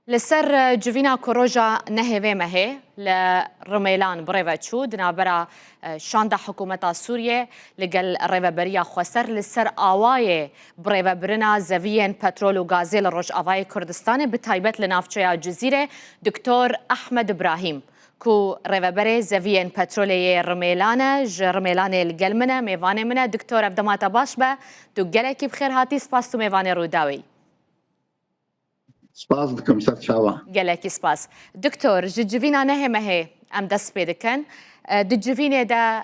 لسر جوینا کروجا نهوه مهه لرمیلان بریوه چو دنابرا شانده حکومت سوریه لگل ریوه بریا خوستر لسر آوای بریوه برنا زوین پترول و گازی لروش آوای کردستان بتایبت لنافچه جزیره دکتور احمد ابراهیم کو ریوه بری زوین پترولی رمیلانه رمیلانه لگل منه میوانه منه دکتور ابدامات باش به دو گله کی بخیر هاتی سپاس تو میوانه رو داوی سپاس دکم سر چاوا گلکی سپاس دکتور جوینا نه مه ام دست پیدکن دجوینه دا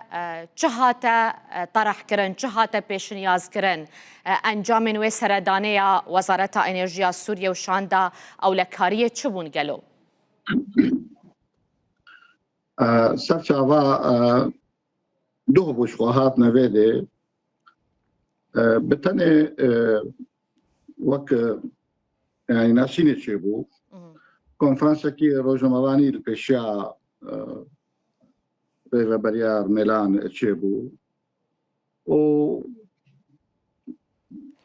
چه هاته طرح کرن چه هاته پیش نیاز کرن انجام نوی سردانه یا وزارت انرژی سوریه و شاندا اولکاری چه بون گلو سر چاوا دو بوشخواهات نویده بتنه وک يعني ناسين تشيبو كونفرنسا كي روجمواني البشا ريفا بريار ميلان تشيبو و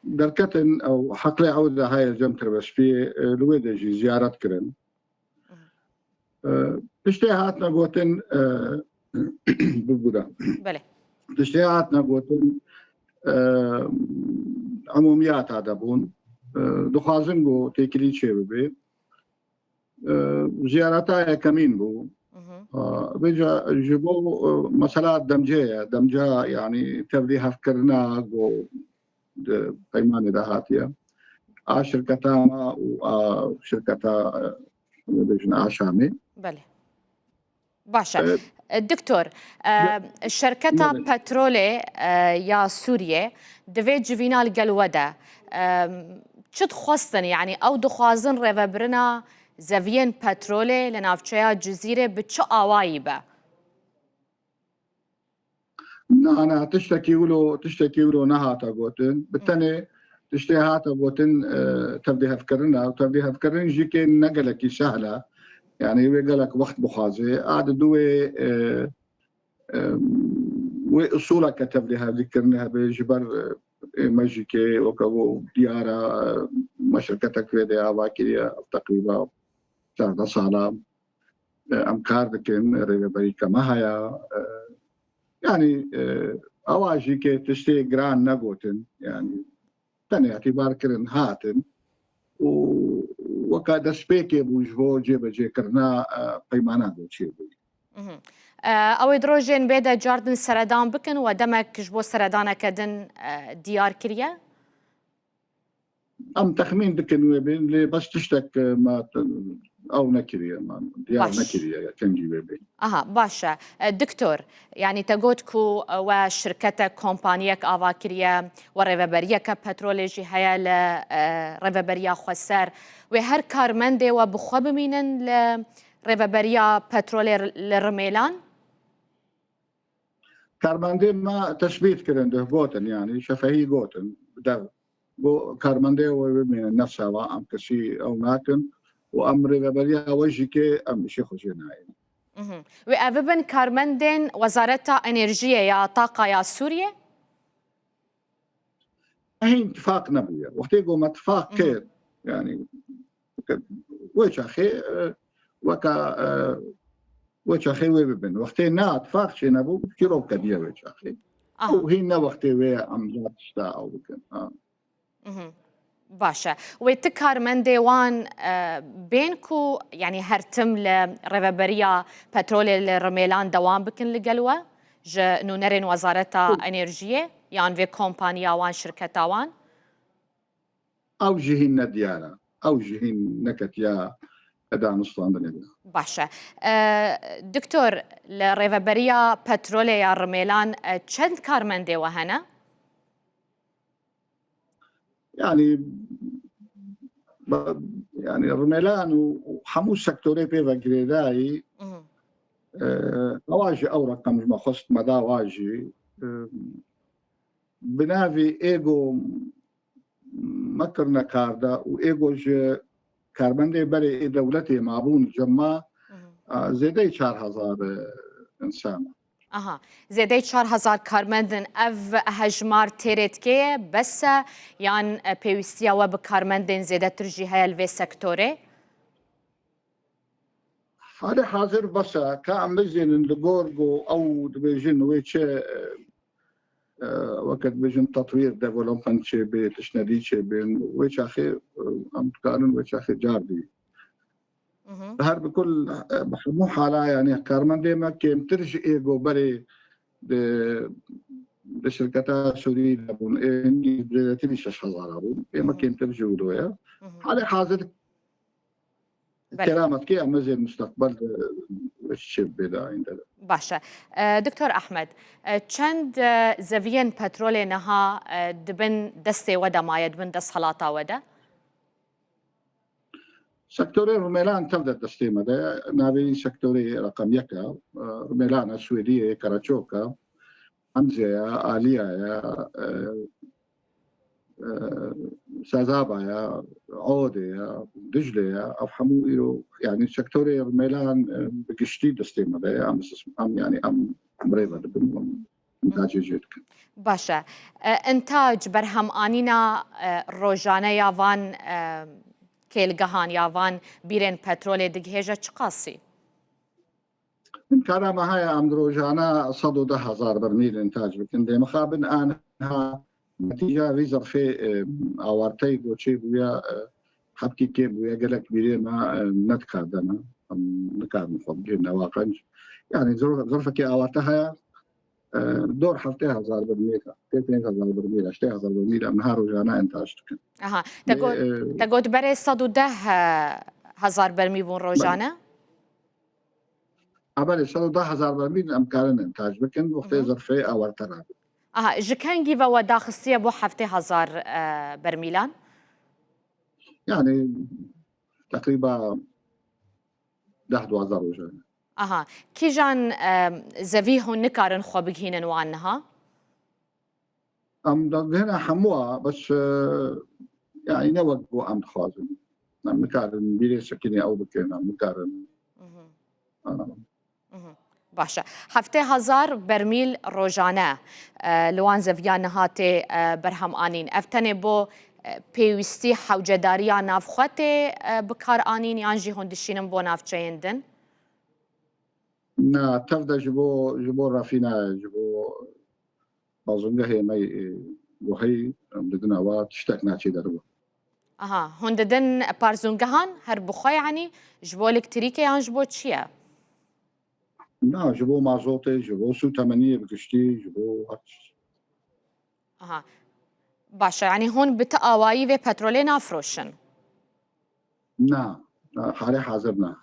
دركتن او حقلي عودة هاي الجمتر بس في الويدجي زيارات كرن تشتيهاتنا قوتن بالبودا بله تشتيهاتنا قوتن عموميات هذا بون دخوازن گو تکلی چه ببی زیارتای کمین بو بيجا جبو مسألة دمجة يعني تبدي هفكرنا جو بيمان دهاتيا شركتا ما وشركتا بيجنا عشامي بله باشا دكتور شركة بترولي يا سوريا دوی جوینا القلودة چت خواستن يعني او دخوازن ريفبرنا زوين بترولي لنافچه جزيرة بچه آوائي با أنا تشتكي ولو نهاتا قوتن بالتاني تشتي هاتا قوتن تبدي هفكرنا وتبدي هفكرنا جيكي نقلكي سهلة يعني يقلك وقت بخازي عاد دوي وأصولك تبدي هذكرناها بجبر مجيكي وكبو ديارة مشركتك في دي أواكرية تقريبا شهر صالة أمكار دكين ريبريكا ماهايا يعني أواجيكي تشتي جران نقوتن يعني تاني اعتبار كرن هاتن وكاد سبيكي بوجبو جيبا جيكرنا قيمانا بوشيبو او هيدروجين بيدا جاردن سردان بكن ودمك جبو سردانه كدن ديار كريا ام تخمين بكن وبين اللي بس تشتك ما او نكريا ما ديار نكريا كنجي بين باشا دكتور يعني تقولكو وشركة كومبانيك آواكريا وريفبريا بتروليجي هيا لريفبريا خسر وهر كارمندي وبخوب مينن لريفبريا بترولي لرميلان كارماندي ما تثبيت كرنده بوتن يعني شفهي بوتن ده كارماندي ومن نفسها وام كشي او ناكن وامر بريا وجهك ام شي خجناي وأبن كارمندين وزارة انرجية يا طاقة يا سوريا هي اتفاق نبويا وقت يقوم اتفاق كير يعني وش اخي وكا وش اخي وبن وقتي نا اتفاق شي نبو كيرو كديه وش اخي وهي نا وقتي ويا ام ذات شتا او بكن باشا ويتكار من ديوان بينكو يعني هرتم لريفبريا بترول الرميلان دوام بكن لقلوة نو نرين وزارة انرجية يعني في كومبانيا وان شركة وان او جهين ديانا او جهين نكتيا ادا نصلان باشا دكتور لريفبريا بترول يا الرميلان چند كار من ديوة هنا يعني الرميلان وحموس سكتوري بيفا جريداي اواجي او رقم ما خصت مدى واجي بنافي ايجو مكرنا كاردا وايجو كاربندي بري دولتي معبون جما زيدي 4000 انسان زيدي 4000 كارمندن اف هجمار تيريتكي بس يان بيوستيا وب كارمندن زيدة ترجي هاي الفي سكتوري حالي حاضر بس كأمزين لغورغو أو دبيجن ويتشي وقت بيجن تطوير ديفلوبمنت شي بتشندي شي بين ويش أخي أم كارن ويش أخي جاردي هر بكل مو حالا يعني كارمان ديما كيم ترجع إيجو بري بشركة سورية بون إني تبي 6000 أبون إما كيم ترجع ودويا حالي حاضر كلامك كي أمزي المستقبل الشيء بدا عندنا باشا دكتور أحمد چند زوين بترول نها دبن دستي ودا ما يدبن دست حلاطة ودا سكتوري رميلان تبدأ التسليم هذا نابي سكتوري رقم يكا رميلان السويدية كراتشوكا حمزة آلية يا سازابا يا عودة يا دجلة يا أفهموا إيرو يعني سكتوري رميلان بقشتي دستيم هذا أم يعني أم مريضة إنتاج جيد باشا إنتاج برهم آنينا روجانة يافان كيلغهان يافان بيرين بترول دقهجة چقاسي؟ من كلام هاي أم روجانا 110,000 برميل إنتاج بكن دي مخابن أنها نتيجة ريزر في أوارتي بوشي بويا حبكي كيب بويا قلق بيري ما نتكا دنا نكا مخبجين واقعا يعني ظرفة كي أوارتها دور حفتها 1000 برميل 2000 برميل 2000 برميل أمها روجانا إنتاج تكن أها تقول بري 110,000 برميل بون روجانا؟ عبالي 110,000 برميل أمكان إنتاج بكن وقت ظرفة أوارتها جكان جيفا وداخصية بو 7,000 برميلان؟ يعني تقريبا 11,000 وجه. كي جان زفيه نكارن خوبجهين وعنها؟ هنا حموها بس يعني نوقفوا أم خازن مكارن بيري سكيني أو بكينا مكارن باشا 7,000 برميل روجانه لوان زفيان هاتي برهم آنين افتني بو بيوستي حوجداريا نافخوتي بكار آنين يانجي هون دشينم بو ناف چيندن نا تفدا جبو رافينا جبو بازنگه هي مي وهي بدنا وات اشتكنا شي دربو هون ددن بارزونگهان هر بخوي يعني جبو الكتريكي يان جبو تشيا نا جبو مازوتي جبو سو 8 بكشتي جبو هاتش باشا يعني هون بتقاواي في بترولي نافروشن نا حالي حاضرنا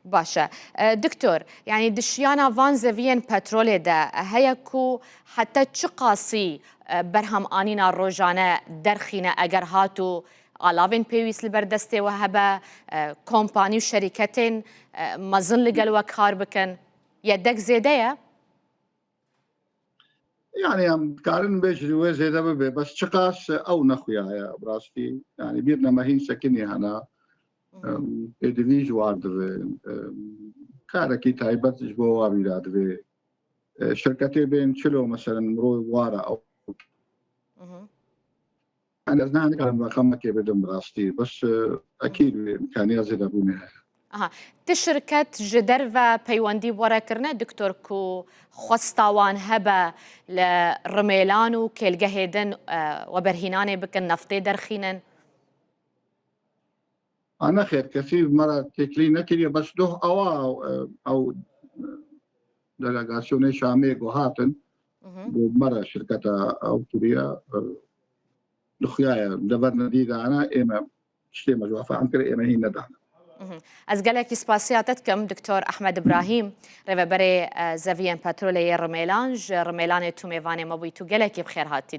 باشا دكتور يعني دشيانا فان زفين بترولي دا هيكو حتى چقاسي برهم آنينا روجانا درخينا اگر هاتو آلاوين بيويس البردستي وهبا كومباني وشركتين مظن لقل وكار بكن يدك زيدية؟ يعني ام كارن بيجري وزيدا ببي بس چقاس او نخويا يا براستي يعني بيرنا ما هين سكني هنا ادويج واردر كاركي تايبت جبو وابيراد شركتي بين شلو مثلا مرو وارا او انا زناني كان رقم كي بدم براستي بس اكيد امكانيه زيدا بونها تشركة جدرفا بيواندي ورا كرنا دكتور كو خستاوان هبا لرميلانو كالجهدن وبرهناني بكن نفطي درخينن أنا خير كثير مرة تكلينا كلي بس ده أو دلقاسيون شامي جوهاتن بمرة شركة أو تريا دخيا دبرنا ديدا أنا إما شتي مجوافة عن كده إما هي ندانا از گلکی سپاسیاتتکم دکتور احمد ابراهیم رهبر زوین پترول رمیلان رمیلان تو میوان ما بوی تو گلکی بخیر هاتی